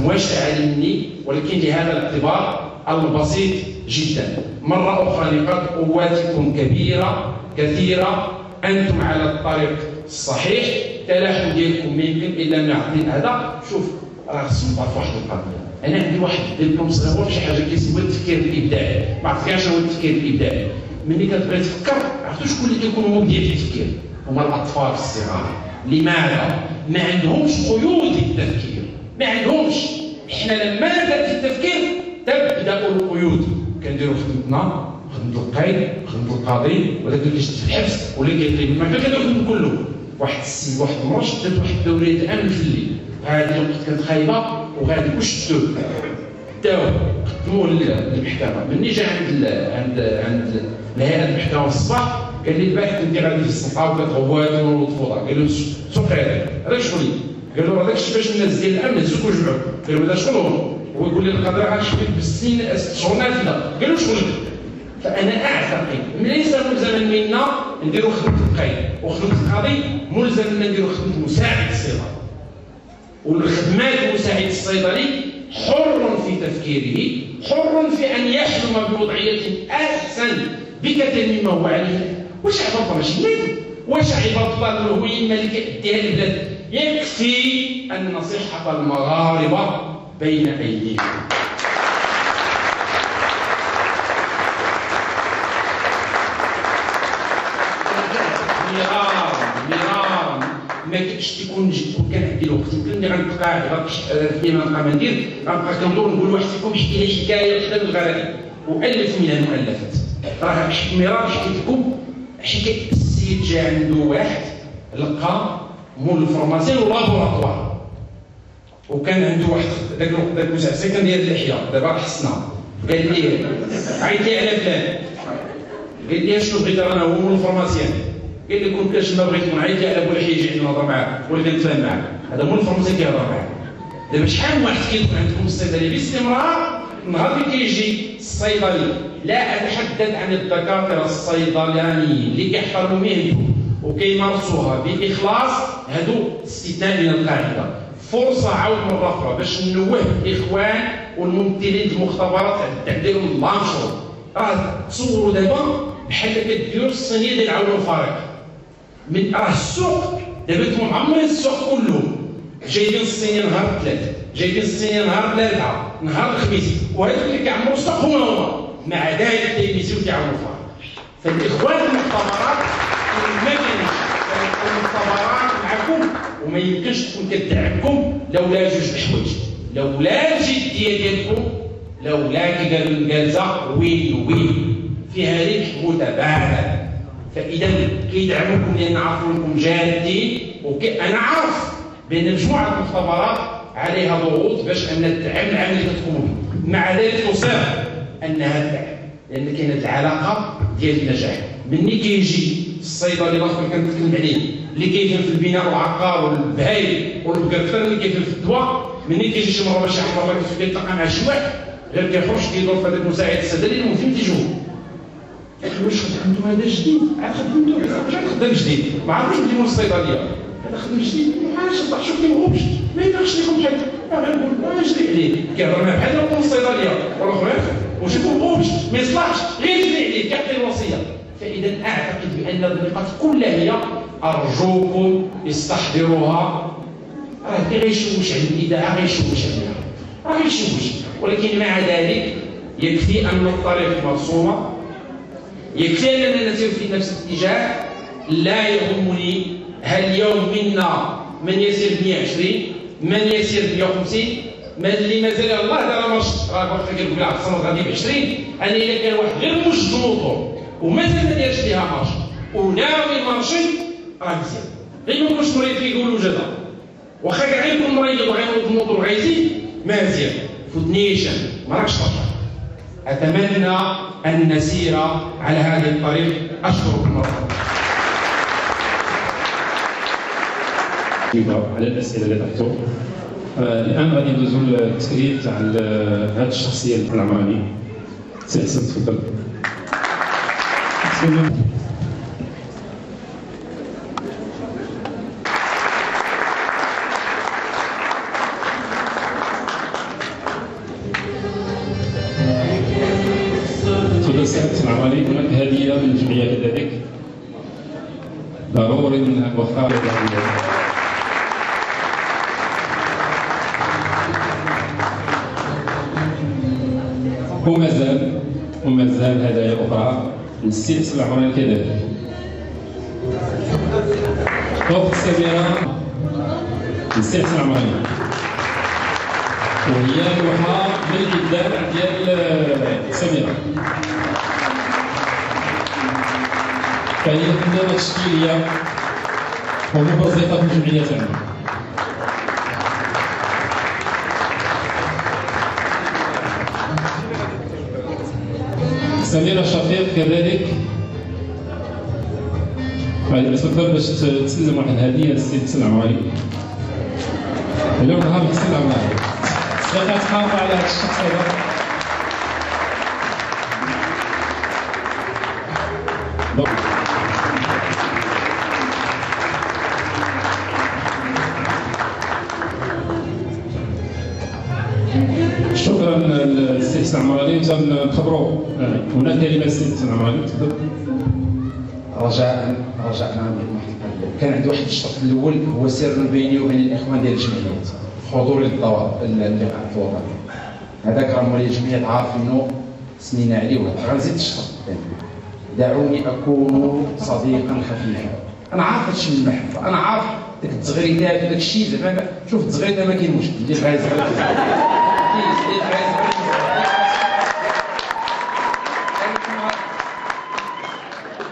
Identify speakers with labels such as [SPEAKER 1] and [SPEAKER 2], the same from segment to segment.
[SPEAKER 1] مثلا واسعة مني، ولكن لهذا الاعتبار البسيط جدا. مرة أخرى نقاط قواتكم كبيرة كثيرة، أنتم على الطريق الصحيح، التلاحم ديالكم ما يمكن إلا من عقلين هذا. شوف راه خصنا نعرفوا واحد القضية، أنا عندي واحد ديالكم صغير في شي حاجة كيسمى التفكير الإبداعي. ما عرفتش شنو هو التفكير الإبداعي. ملي كتبغي تفكر عرفتوا شكون اللي كيكونوا مبدعين في التفكير؟ هما الأطفال الصغار. لماذا؟ ما عندهمش قيود التفكير، ما عندهمش. احنا لما نبدا في التفكير تبدا القيود، كنديروا خدمتنا، خدمه القايد، خدمه القاضي، ولا كيشد في الحبس، ولا كيطيب الماء، كنديروا كله. واحد السيد واحد المره شدت واحد الدوريه الامن في الليل، هذه الوقت كانت خايبه وغادي وشدوه داو قدموه للمحكمه. مني جا عند الهيئه المحكمه في الصباح قال لي البارح كنت غادي في السلطه وكتغوات والفوضى. قال له سوق هذاك شغلي. قال له هذاك باش الناس ديال الامن هزوك وجمعوا. قال له هذا شغلهم. هو يقول لي القضاء غنشوفك بالسنين 6 شهور نافذه. قال له شغلك. فانا اعتقد ليس ملزما منا نديروا خدمه القايد وخدمه القاضي، ملزم منا نديروا خدمه مساعد الصيدلي. والخدمات مساعد الصيدلي حر في تفكيره، حر في ان يحلم بوضعيه احسن بكثير مما هو عليه. واش عباد الله ماشي نادي؟ واش عباد الله الهويه الملكه اديها للبلاد؟ يكفي ان صحه المغاربه بين ايديكم. مرارا ما كنتش تكون كان عندي الوقت يمكن اني غنتقاعد في ما نبقى ما ندير، غنبقى كندور نقول واحد فيكم يحكي لي حكايه وحده من الغرائب والف منها المؤلفات. راه مرارا حكيت لكم حكايه السيد جا عنده واحد لقى مول الفورماسيون ولابوراتوار، وكان عنده واحد ذاك المسعسي كان داير اللحيه دابا راه حسنا. قال لي عيط لي على فلان، قال لي شنو بغيت انا هو مول الفورماسيون. قال لي كون كاش ما بغيت نعيط لي على بولحي يجي عندنا نهضر معاه ولا كنتفاهم معاه. هذا مول الفورماسيون كيهضر معاه. دابا شحال من واحد كيكون عندكم الصيدلي باستمرار، نهار اللي كيجي الصيدلي لا اتحدث عن الدكاتره الصيدلانيين اللي كيحترموا مهنتهم وكيمارسوها باخلاص، هادو استثناء من القاعده. فرصه عاود مره اخرى باش نوه الاخوان والممثلين المختبرات تعديلهم اللانشور. راه تصوروا دابا بحال كديروا الصينيه ديال عون الفريق من راه السوق دابا انتم معمرين السوق كلهم جايبين الصينيه نهار الثلاث، جايبين الصينيه نهار الاربعاء، نهار الخميس، وهذوك اللي كيعمروا السوق هما مع ذلك كيميزيو كيعاونوا الفريق. فالاخوان المختبرات ما كاينش المختبرات معكم، وما يمكنش تكون كتدعمكم لولا جوج الحوايج، لولا الجديه ديالكم، لولا كي قالوا الجلسه وين وين فيها ربح متبادل. فاذا كيدعموكم لان عارفوا انكم جادين، انا عارف بان مجموعه المختبرات عليها ضغوط باش ان تدعم العمل اللي كتقوموا به، مع ذلك نصر انها تدعم لان كاينه العلاقه ديال النجاح. مني كيجي الصيدلي الاخر اللي كنتكلم عليه اللي كيفهم في البناء والعقار والبهايم والبقر اكثر من كيفهم في الدواء، مني كيجي شي مره شي حمار كيتلقى مع شي واحد غير كيخرج كيدور في هذاك المساعد الصيدلي المهم تيجوه. واش خدمتو هذا جديد؟ عاد خدمتو رجع خدام جديد، ما عرفتش نديرو الصيدليه، هذا خدم جديد، ما عرفتش نطلع شوف كيمغوبش، ما يقدرش يكون بحال غنقول جديد عليه، كيهضر معاه بحال هو الصيدليه، والاخرين واش يكون ما يصلحش، غير يجري عليه كيعطي الوصيه. فاذا اعتقد بان النقاط كلها هي ارجوكم استحضروها. راه غيشوش على الاذاعه، غيشوش عليها، راه غيشوش، ولكن مع ذلك يكفي ان الطريق مرسومه، يكفي اننا نسير في نفس الاتجاه. لا يهمني هل اليوم منا من يسير ب 120 من يسير ب 150 من اللي مازال الله دار مارش. راه وقت كنقول لك الصمت غادي ب 20، انا الا كان واحد غير موجد الموطور ومازال ما دارش ليها مارش وناوي مارشي راه مزيان. غير ما يكونش مريض فيقولوا جدا، واخا كاع يكون مريض وغينوض الموطور وغيزيد مزيان فوتنيشن ما راكش ترجع. اتمنى ان نسير على هذه الطريق. اشكركم مره.
[SPEAKER 2] على الاسئله اللي طرحتوا. الان غادي ندوزو للتكريم تاع هذه الشخصيه العمراني. سي حسن تفضل. العمراني هناك هدية من الجمعية كذلك ضروري منها وخا وما زال هدايا أخرى من السي حسن العمراني كذلك. أخت سميرة من السي حسن العمراني، وهي لوحة من الإبداع ديال سميرة، فهي فنانة تشكيلية ومبرزقة في الجمعية تاعنا. سميرة شفيق كذلك تفضل باش تسلم واحد الهدية للسي حسن العمراني. اليوم نهار حسن العمراني، صدقة تحافظ على هذا الشخص هذا. شكرا للسي حسن العمراني. نخبروا هناك كلمة للسي حسن العمراني. تفضل.
[SPEAKER 1] رجاء كان عندي واحد الشرط الاول هو سر بيني وبين الاخوان ديال الجمعيات حضور اللقاء الوطني. هذاك راه مولي الجمعيات عارف منه سنين عليه، غنزيد الشرط دعوني اكون صديقا خفيفا. انا عارف هادشي من المحبه، انا عارف ديك التغريدات وداك الشيء زعما شوف التغريده ما كاين مشكل اللي بغا يزغر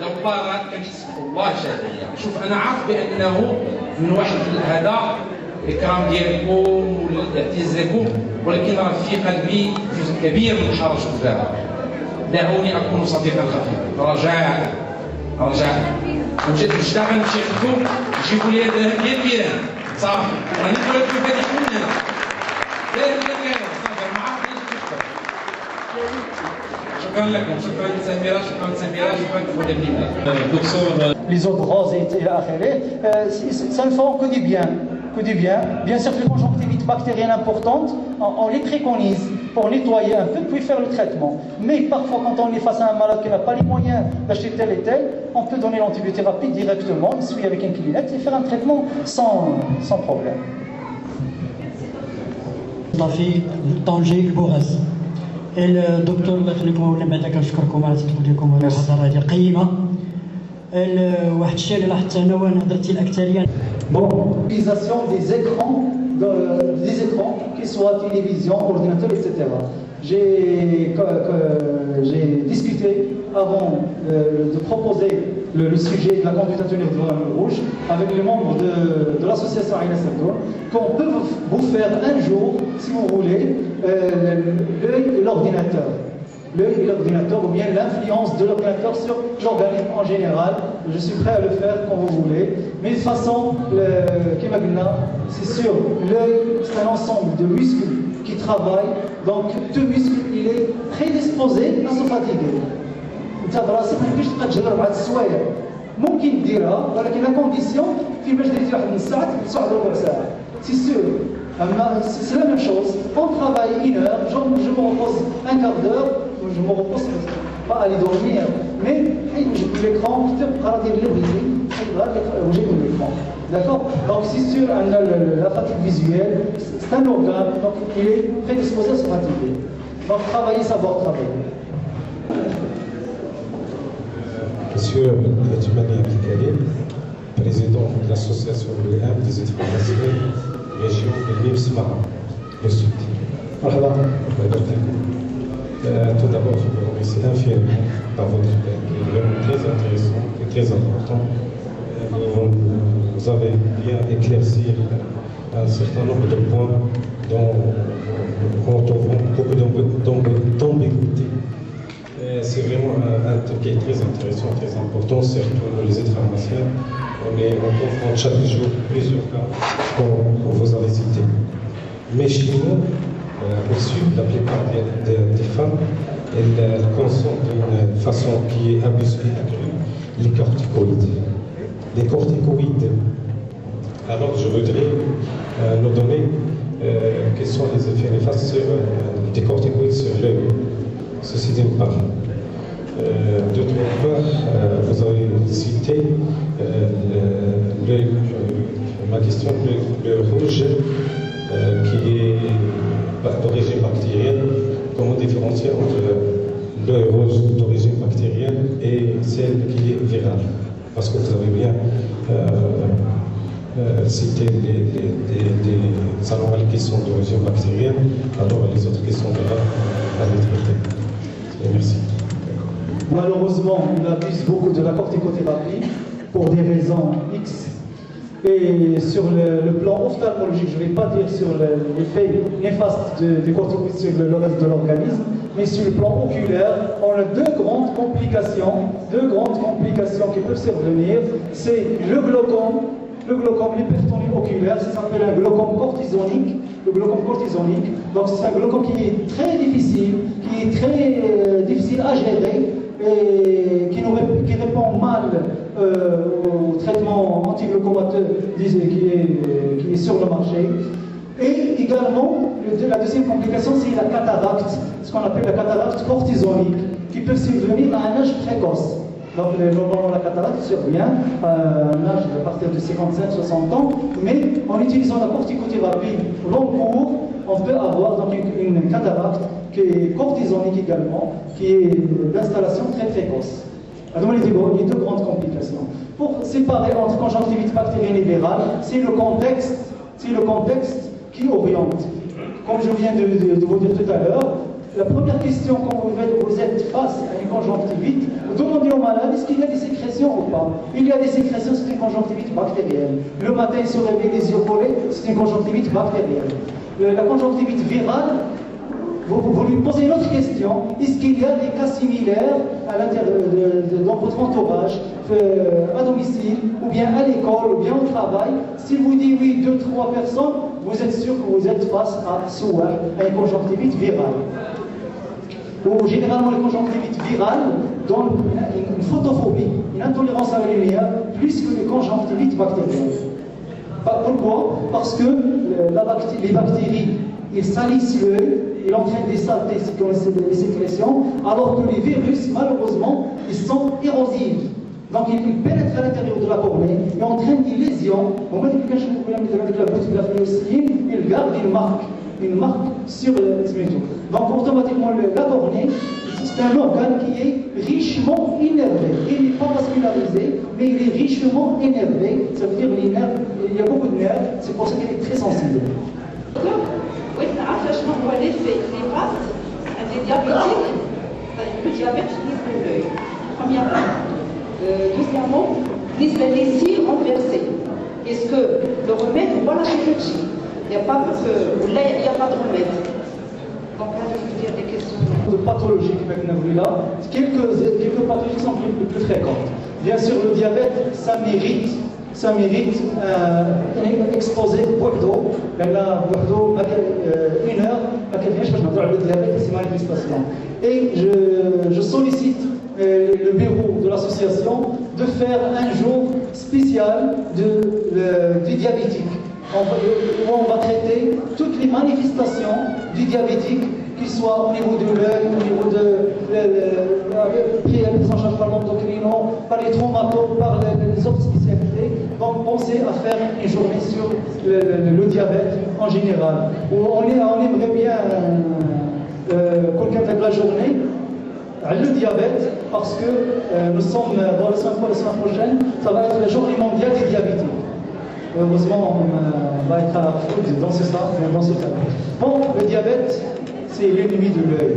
[SPEAKER 1] لو طارت كنحس والله شاديه. شوف انا عارف بانه من واحد هذا اكرام ديالكم والاعتزاز لكم، ولكن راه في قلبي جزء كبير من الحرج والزهر. دعوني اكون صديقا خفيفا رجاء رجاء. وجدت غنمشي لكم جيبوا لي الذهب ديال البيران صافي، راني نقول لكم هذه من هنا داير ولا كاين صافي ما عرفتش. شكرا لكم، شكرا لسميرة، شكرا لسميرة، شكرا للدكتور.
[SPEAKER 3] Les odoroses et la ça ne font que du bien, que du bien. Bien sûr que les conjonctivites bactériennes importantes, on les préconise pour nettoyer un peu puis faire le traitement. Mais parfois quand on est face à un malade qui n'a pas les moyens d'acheter tel et tel, on peut donner l'antibiothérapie directement, essuyer avec un Kleenex et faire un traitement sans problème.
[SPEAKER 4] في طنجة البوغاز. الدكتور الله يخليكم ولا بعدا كنشكركم على تدخلكم المحاضرة هذه قيمة. واحد الشيء اللي لاحظت انا وانا هضرتي الاكثريه.
[SPEAKER 3] Bon, l'utilisation des écrans, qu'ils soient télévision, ordinateur, etc. J'ai discuté avant de proposer le sujet de la conduite à tenir devant un rouge avec les membres de l'association Aïna Sardour, qu'on peut vous faire un jour, si vous voulez, l'œil et l'ordinateur. L'œil et l'ordinateur, ou bien l'influence de l'ordinateur sur l'organisme en général. Je suis prêt à le faire quand vous voulez. Mais de toute façon, c'est sûr, l'œil, c'est un ensemble de muscles qui travaillent. Donc, tout muscle, il est prédisposé à se fatiguer. انت براسك ما يمكنش تبقى تجرب بعض السوايع، ممكن ديرها ولكن لا كونديسيون في باش درتي واحد من ساعه تقعد ربع ساعه. سي سور. C'est la même chose. On travaille 1 heure, je me repose un quart d'heure, je me repose pas aller dormir, mais j'ai l'écran, je peux regarder le livre, j'ai l'écran. D'accord? Donc c'est sûr, la fatigue visuelle, c'est un organe, donc il est prédisposé à se fatiguer. Donc travailler, savoir travailler.
[SPEAKER 5] Monsieur Medjimani Abdelkarim, président de l'association BLM des étrangers, région de l'Imsmara, le Sud. Voilà. Tout d'abord, je vous remercie infiniment par votre thème, qui est vraiment très intéressant et très important. Vous avez bien éclairci un certain nombre de points dont on trouve beaucoup d'ambiguïté. C'est vraiment un thème qui est très intéressant, très important, surtout les étrangers. On confronte chaque jour plusieurs cas qu'on vous avez cités. Mais chez nous, au sud, la plupart des femmes, elles consomment d'une façon qui est abusive et accrue les corticoïdes. Les corticoïdes. Alors je voudrais nous donner quels sont les effets néfastes des corticoïdes sur l'œil. Ceci d'une part. D'autre part, vous avez cité ma question, le rouge qui est d'origine bactérienne. Comment différencier entre l'œil rouge d'origine bactérienne et celle qui est virale? Parce que vous avez bien cité des anomalies qui sont d'origine bactérienne, alors les autres qui sont virales à les traiter. Merci.
[SPEAKER 3] Malheureusement, on abuse beaucoup de la corticothérapie pour des raisons X. Et sur le plan ophtalmologique, je ne vais pas dire sur l'effet néfaste des corticoïdes sur le reste de l'organisme, mais sur le plan oculaire, on a deux grandes complications qui peuvent survenir. C'est le glaucome, l'hypertonie oculaire, ça s'appelle un glaucome cortisonique. Le glaucome cortisonique, donc c'est un glaucome qui est très difficile, à gérer et qui répond mal au traitement antiglaucomateux qui est sur le marché. Et également, la deuxième complication, c'est la cataracte, ce qu'on appelle la cataracte cortisonique, qui peut survenir à un âge précoce. Donc, normalement, la cataracte survient à un âge à partir de 55-60 ans, mais en utilisant la corticothérapie long cours, on peut avoir donc une cataracte qui est cortisonique également, qui est d'installation très précoce. Donc, les deux grandes complications. Pour séparer entre conjonctivite bactérienne et virale, c'est le contexte qui oriente. Comme je viens de vous dire tout à l'heure, la première question quand vous êtes face à une conjonctivite, vous demandez au malade est-ce qu'il y a des sécrétions ou pas. Il y a des sécrétions, c'est une conjonctivite bactérienne. Le matin, il se réveille les yeux collés, c'est une conjonctivite bactérienne. La conjonctivite virale, vous lui posez une autre question, est-ce qu'il y a des cas similaires à l'intérieur dans votre entourage, à domicile, ou bien à l'école, ou bien au travail? Si vous dites oui, 2-3 personnes, vous êtes sûr que vous êtes face à une conjonctivite virale. Ou généralement, les conjonctivites virales donnent une photophobie, une intolérance à la lumière, plus que les conjonctivites bactériennes. Pourquoi? Parce que les bactéries, ils salissent l'œil, ils entraînent des saletés, des sécrétions, alors que les virus, malheureusement, ils sont érosifs. Donc ils pénètrent à l'intérieur de la cornée et entraînent des lésions. Au moment où quelqu'un avec la bouche de la phénocyline, il garde une marque sur le métaux. Donc automatiquement, la cornée, c'est un organe qui est richement énervé. Il n'est pas vascularisé, mais il est richement énervé. Ça veut dire qu'il y a beaucoup de nerfs, c'est pour ça qu'il est très sensible.
[SPEAKER 6] Oui, je vois l'effet néfaste des diabétiques, le diabète de l'œil. Premièrement. Deuxièmement, les cires renversées. Est-ce que le remède, voilà ce que j'ai. Il n'y a pas de remède. Donc là, je veux dire des questions.
[SPEAKER 3] De pathologies là, quelques pathologies sont plus fréquentes. Bien sûr, le diabète, ça mérite exposé beaucoup d'eau. Là, beaucoup d'eau, 1 heure, je le diabète et ses manifestations. Et je sollicite le bureau de l'association de faire un jour spécial du diabétique, où on va traiter toutes les manifestations du diabétique, qu'ils soient au niveau de l'œil, au niveau de la prise en charge par l'endocrino, par les traumatologues, par les autres spécialités. Donc pensez à faire une journée sur le diabète en général. On aimerait bien quelqu'un de la journée le diabète, parce que nous sommes dans la semaine prochaine, ça va être la journée mondiale des diabétiques. Heureusement, on va être à la foule dans ce cas. Bon, le diabète, c'est l'ennemi de l'œil.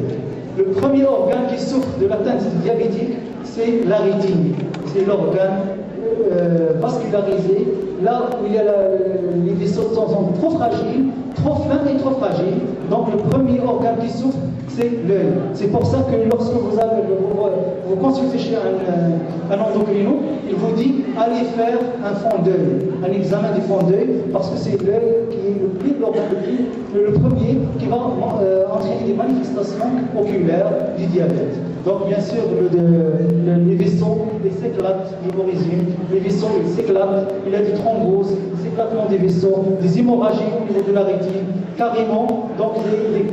[SPEAKER 3] Le premier organe qui souffre de l'atteinte diabétique, c'est la rétine. C'est l'organe vascularisé, là où il y a les vaisseaux sont trop fragiles, trop fins et trop fragiles. Donc le premier organe qui souffre, c'est l'œil. C'est pour ça que lorsque vous consultez chez un endocrino, il vous dit allez faire un fond d'œil, un examen du fond d'œil, parce que c'est l'œil qui est le premier qui va entraîner des manifestations oculaires du diabète. Donc bien sûr, les vaisseaux s'éclatent, les vaisseaux s'éclatent, il y a des thromboses, des éclatements des vaisseaux, des hémorragies au niveau de la rétine, carrément, donc les